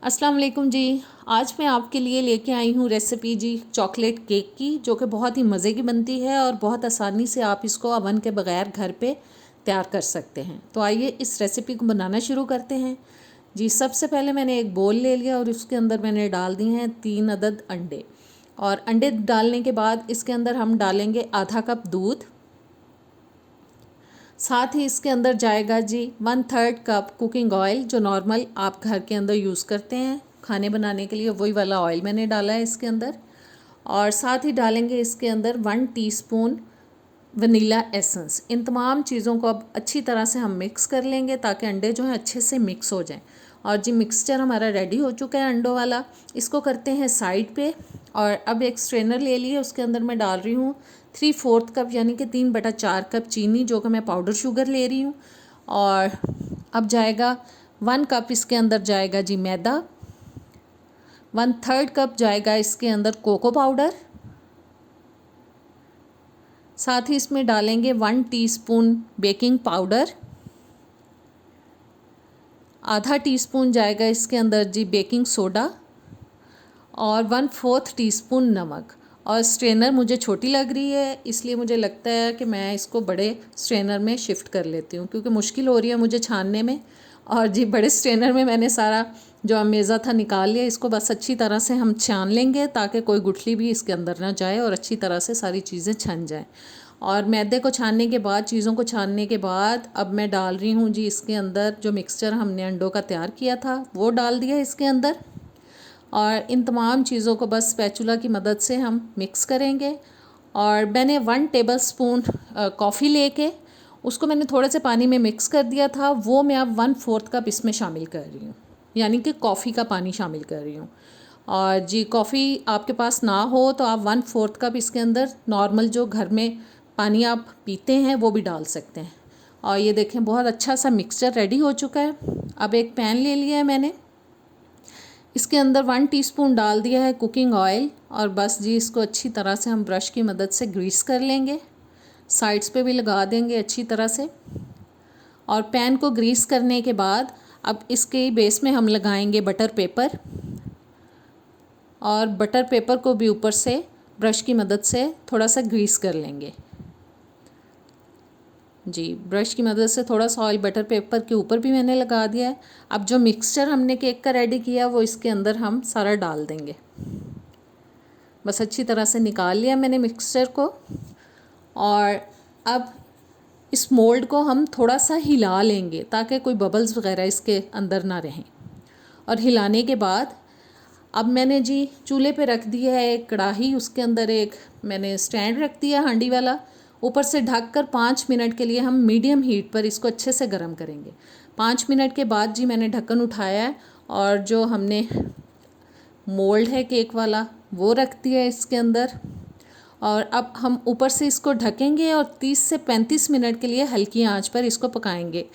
अस्सलाम वालेकुम जी। आज मैं आपके लिए लेके आई हूँ रेसिपी जी चॉकलेट केक की, जो कि बहुत ही मज़े की बनती है और बहुत आसानी से आप इसको अवन के बगैर घर पे तैयार कर सकते हैं। तो आइए इस रेसिपी को बनाना शुरू करते हैं जी। सबसे पहले मैंने एक बोल ले लिया और उसके अंदर मैंने डाल दिए हैं 3 अदद अंडे। और अंडे डालने के बाद इसके अंदर हम डालेंगे आधा कप दूध। साथ ही इसके अंदर जाएगा जी 1/3 कप कुकिंग ऑयल, जो नॉर्मल आप घर के अंदर यूज़ करते हैं खाने बनाने के लिए, वही वाला ऑयल मैंने डाला है इसके अंदर। और साथ ही डालेंगे इसके अंदर 1 टीस्पून वनीला एसेंस। इन तमाम चीज़ों को अब अच्छी तरह से हम मिक्स कर लेंगे ताकि अंडे जो हैं अच्छे से मिक्स हो जाएं। और जी मिक्सचर हमारा रेडी हो चुका है अंडों वाला। इसको करते हैं साइड पे। और अब एक स्ट्रेनर ले लिए, उसके अंदर मैं डाल रही हूँ 3/4 कप यानी कि 3/4 कप चीनी, जो कि मैं पाउडर शुगर ले रही हूँ। और अब जाएगा 1 कप इसके अंदर जाएगा जी मैदा। 1/3 कप जाएगा इसके अंदर कोको पाउडर। साथ ही इसमें डालेंगे 1 टीस्पून बेकिंग पाउडर। आधा टीस्पून जाएगा इसके अंदर जी बेकिंग सोडा। और 1/4 टीस्पून नमक। और स्ट्रेनर मुझे छोटी लग रही है, इसलिए मुझे लगता है कि मैं इसको बड़े स्ट्रेनर में शिफ्ट कर लेती हूँ, क्योंकि मुश्किल हो रही है मुझे छानने में। और जी बड़े स्ट्रेनर में मैंने सारा जो अमेज़ा था निकाल लिया। इसको बस अच्छी तरह से हम छान लेंगे ताकि कोई गुठली भी इसके अंदर ना जाए और अच्छी तरह से सारी चीज़ें छन जाएँ। और मैदे को छानने के बाद, चीज़ों को छानने के बाद, अब मैं डाल रही हूँ जी इसके अंदर जो मिक्सचर हमने अंडों का तैयार किया था वो डाल दिया इसके अंदर। और इन तमाम चीज़ों को बस स्पैचुला की मदद से हम मिक्स करेंगे। और मैंने 1 टेबलस्पून कॉफ़ी लेके उसको मैंने थोड़े से पानी में मिक्स कर दिया था, वो मैं अब 1/4 कप इसमें शामिल कर रही हूँ, यानी कि कॉफ़ी का पानी शामिल कर रही हूँ। और जी कॉफ़ी आपके पास ना हो तो आप 1/4 कप इसके अंदर नॉर्मल जो घर में पानी आप पीते हैं वो भी डाल सकते हैं। और ये देखें बहुत अच्छा सा मिक्सचर रेडी हो चुका है। अब एक पैन ले लिया है मैंने, इसके अंदर 1 टीस्पून डाल दिया है कुकिंग ऑयल। और बस जी इसको अच्छी तरह से हम ब्रश की मदद से ग्रीस कर लेंगे, साइड्स पे भी लगा देंगे अच्छी तरह से। और पैन को ग्रीस करने के बाद अब इसके बेस में हम लगाएंगे बटर पेपर। और बटर पेपर को भी ऊपर से ब्रश की मदद से थोड़ा सा ग्रीस कर लेंगे जी। ब्रश की मदद से थोड़ा सा ऑयल बटर पेपर के ऊपर भी मैंने लगा दिया है। अब जो मिक्सचर हमने केक का रेडी किया वो इसके अंदर हम सारा डाल देंगे। बस अच्छी तरह से निकाल लिया मैंने मिक्सचर को। और अब इस मोल्ड को हम थोड़ा सा हिला लेंगे ताकि कोई बबल्स वगैरह इसके अंदर ना रहें। और हिलाने के बाद अब मैंने जी चूल्हे पे रख दिया है एक कढ़ाई, उसके अंदर एक मैंने स्टैंड रख दिया हांडी वाला। ऊपर से ढककर 5 मिनट के लिए हम मीडियम हीट पर इसको अच्छे से गर्म करेंगे। 5 मिनट के बाद जी मैंने ढक्कन उठाया है और जो हमने मोल्ड है केक वाला वो रख दिया है इसके अंदर। और अब हम ऊपर से इसको ढकेंगे और 30 से 35 मिनट के लिए हल्की आंच पर इसको पकाएंगे।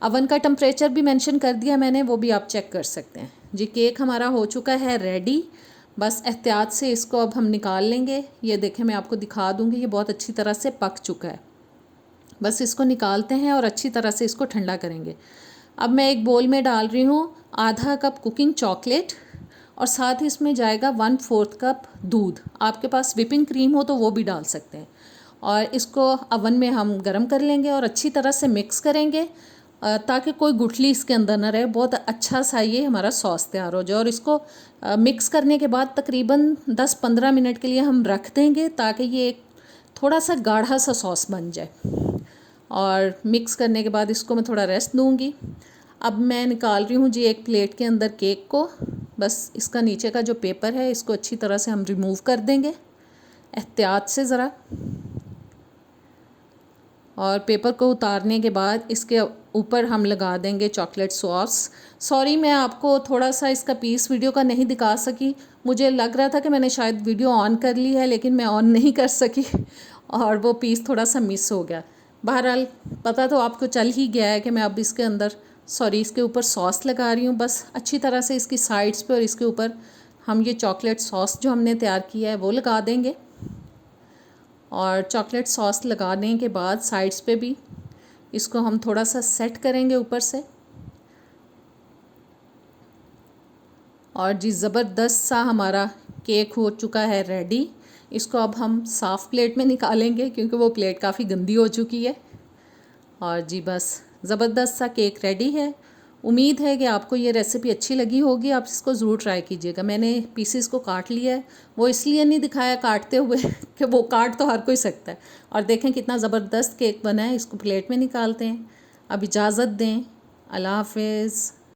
अवन का टेम्परेचर भी मेंशन कर दिया मैंने, वो भी आप चेक कर सकते हैं जी। केक हमारा हो चुका है रेडी। बस एहतियात से इसको अब हम निकाल लेंगे। ये देखें मैं आपको दिखा दूँगी, ये बहुत अच्छी तरह से पक चुका है। बस इसको निकालते हैं और अच्छी तरह से इसको ठंडा करेंगे। अब मैं एक बोल में डाल रही हूँ आधा कप कुकिंग चॉकलेट। और साथ ही इसमें जाएगा 1/4 कप दूध। आपके पास व्हिपिंग क्रीम हो तो वो भी डाल सकते हैं। और इसको अवन में हम गर्म कर लेंगे और अच्छी तरह से मिक्स करेंगे ताकि कोई गुठली इसके अंदर ना रहे। बहुत अच्छा सा ये हमारा सॉस तैयार हो जाए। और इसको मिक्स करने के बाद तकरीबन 10-15 मिनट के लिए हम रख देंगे ताकि ये एक थोड़ा सा गाढ़ा सा सॉस बन जाए। और मिक्स करने के बाद इसको मैं थोड़ा रेस्ट दूँगी। अब मैं निकाल रही हूँ जी एक प्लेट के अंदर केक को। बस इसका नीचे का जो पेपर है इसको अच्छी तरह से हम रिमूव कर देंगे एहतियात से ज़रा। और पेपर को उतारने के बाद इसके ऊपर हम लगा देंगे चॉकलेट सॉस। सॉरी मैं आपको थोड़ा सा इसका पीस वीडियो का नहीं दिखा सकी। मुझे लग रहा था कि मैंने शायद वीडियो ऑन कर ली है, लेकिन मैं ऑन नहीं कर सकी और वो पीस थोड़ा सा मिस हो गया। बहरहाल पता तो आपको चल ही गया है कि मैं अब इसके अंदर इसके ऊपर सॉस लगा रही हूँ। बस अच्छी तरह से इसकी साइड्स पे और इसके ऊपर हम ये चॉकलेट सॉस जो हमने तैयार किया है वो लगा देंगे। और चॉकलेट सॉस लगाने के बाद साइड्स पे भी इसको हम थोड़ा सा सेट करेंगे ऊपर से। और जी ज़बरदस्त सा हमारा केक हो चुका है रेडी। इसको अब हम साफ़ प्लेट में निकालेंगे क्योंकि वो प्लेट काफ़ी गंदी हो चुकी है। और जी बस ज़बरदस्त सा केक रेडी है। उम्मीद है कि आपको ये रेसिपी अच्छी लगी होगी, आप इसको ज़रूर ट्राई कीजिएगा। मैंने पीसेस को काट लिया है, वो इसलिए नहीं दिखाया काटते हुए कि वो काट तो हर कोई सकता है। और देखें कितना ज़बरदस्त केक बना है। इसको प्लेट में निकालते हैं। अब इजाज़त दें, अल्लाह हाफ़िज़।